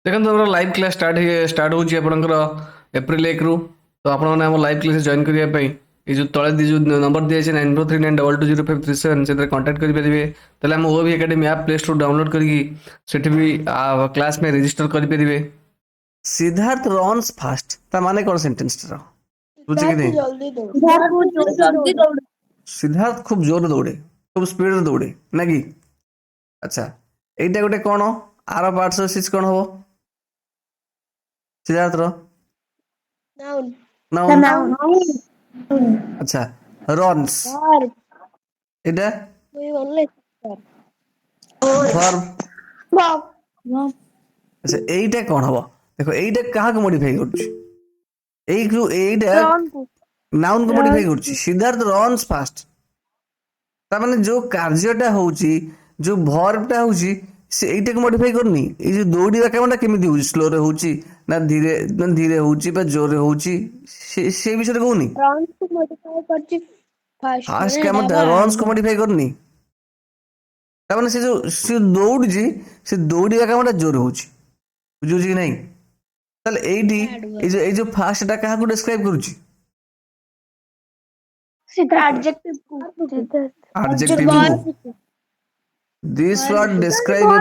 ଦେଖନ୍ତୁ ଆମର live class start ହେଉଛି ଆପଣଙ୍କର ଏପ୍ରିଲ 1 ରୁ। ତ ଆପଣମାନେ ଆମ ଲାଇଭ୍ କ୍ଲାସ୍ ଜଏନ୍ କରିବା ପାଇଁ ଏଇ ଯେଉଁ ତଳେ ଯେଉଁ ନମ୍ବର ଦିଆଯାଇଛି 9439220537 ସେଥିରେ କଣ୍ଟାକ୍ଟ କରିପାରିବେ। ତାହେଲେ ଆମ OAV academy app play store download କରିକି ସେଠି ବି କ୍ଲାସ୍ ପାଇଁ ରେଜିଷ୍ଟର କରିପାରିବେ। ସିଦ୍ଧାର୍ଥ ରନ୍ସ ଫାଷ୍ଟ ତା ମାନେ କ'ଣ ସେଣ୍ଟେନ୍ସଟାର ବୁଝି କି ସିଦ୍ଧାର୍ଥ ନାହିଁ? ଜଲ୍ଦି ଦୌଡେ। ସିଦ୍ଧାର୍ଥ ବହୁତ ଜଲ୍ଦି ଦୌଡେ। ସିଦ୍ଧାର୍ଥ ଖୁବ୍ ଜୋରରେ ଦୌଡ଼େ, ଖୁବ୍ ସ୍ପିଡରେ ଦୌଡ଼େ ନା କି? ଆଚ୍ଛା, এইটা ଗୋଟେ କ'ଣ ଆର ପାର୍ଟସ ସିଚ୍ କ'ଣ ହବ ସିଦ୍ଧାର୍ଥର? ନାଉନ୍। ନାଉନ୍। ନାଉନ୍। আচ্ছা, রনস ভার্ব। এটা তুই বললে ভার্ব। ভার্ব। আচ্ছা, এইটা কোন হব? দেখো এইটা কাহাকে মডিফাই করছি? এইটা রনକୁ নাউন କୁ মডিফাই করছি। সিদ্ধার্থ রনস ফাস্ট। তার মানে যে কার্যটা হଉଛି যে ভর্বটা হଉଛି ସେ এইটাকে মডিফাই করনি। এই যে দৌড়িବା କାମଟା କେମିତି ହଉଛି? ସ୍ଲୋରେ ହଉଛି ନା ଧୀରେ ହଉଛି ବା ଜୋରରେ ହଉଛି ସେ ବିଷୟରେ କହୁନି। ରନ୍ସ କୁ ମଡିଫାଇ କରିଛି ଫାଷ୍ଟ ଫାଷ୍ଟ ମାନେ କାମଟା ରନ୍ସ କୁ ମଡିଫାଇ କରିନି। ତାମାନେ ସେ ଦୌଡୁଛି, ସେ ଦୌଡ଼ିବା କାମଟା ଜୋର ହଉଛି, ବୁଝୁଛି କି ନାହିଁ? ତାହେଲେ ଏଇଠି ଏଇ ଯୋଉ ଫାଷ୍ଟଟା କାହାକୁ ଡେସ୍କ୍ରାଇବ କରୁଛି? adjective Adjective. This word describe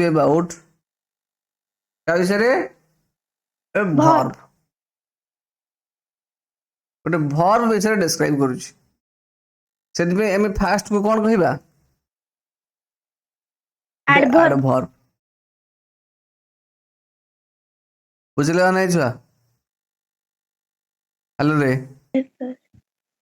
about ତା ବିଷୟରେ a verb, ଗୋଟେ verb ବିଷୟରେ ଡେସ୍କ୍ରାଇବ କରୁଛି। ସେଥିପାଇଁ ଆମେ ଫାଷ୍ଟ କୁ କ'ଣ କହିବା? adverb। ବୁଝିଲେ ନା ନାଇଁ ଛୁଆ? ହ୍ୟାଲୋ ରେ।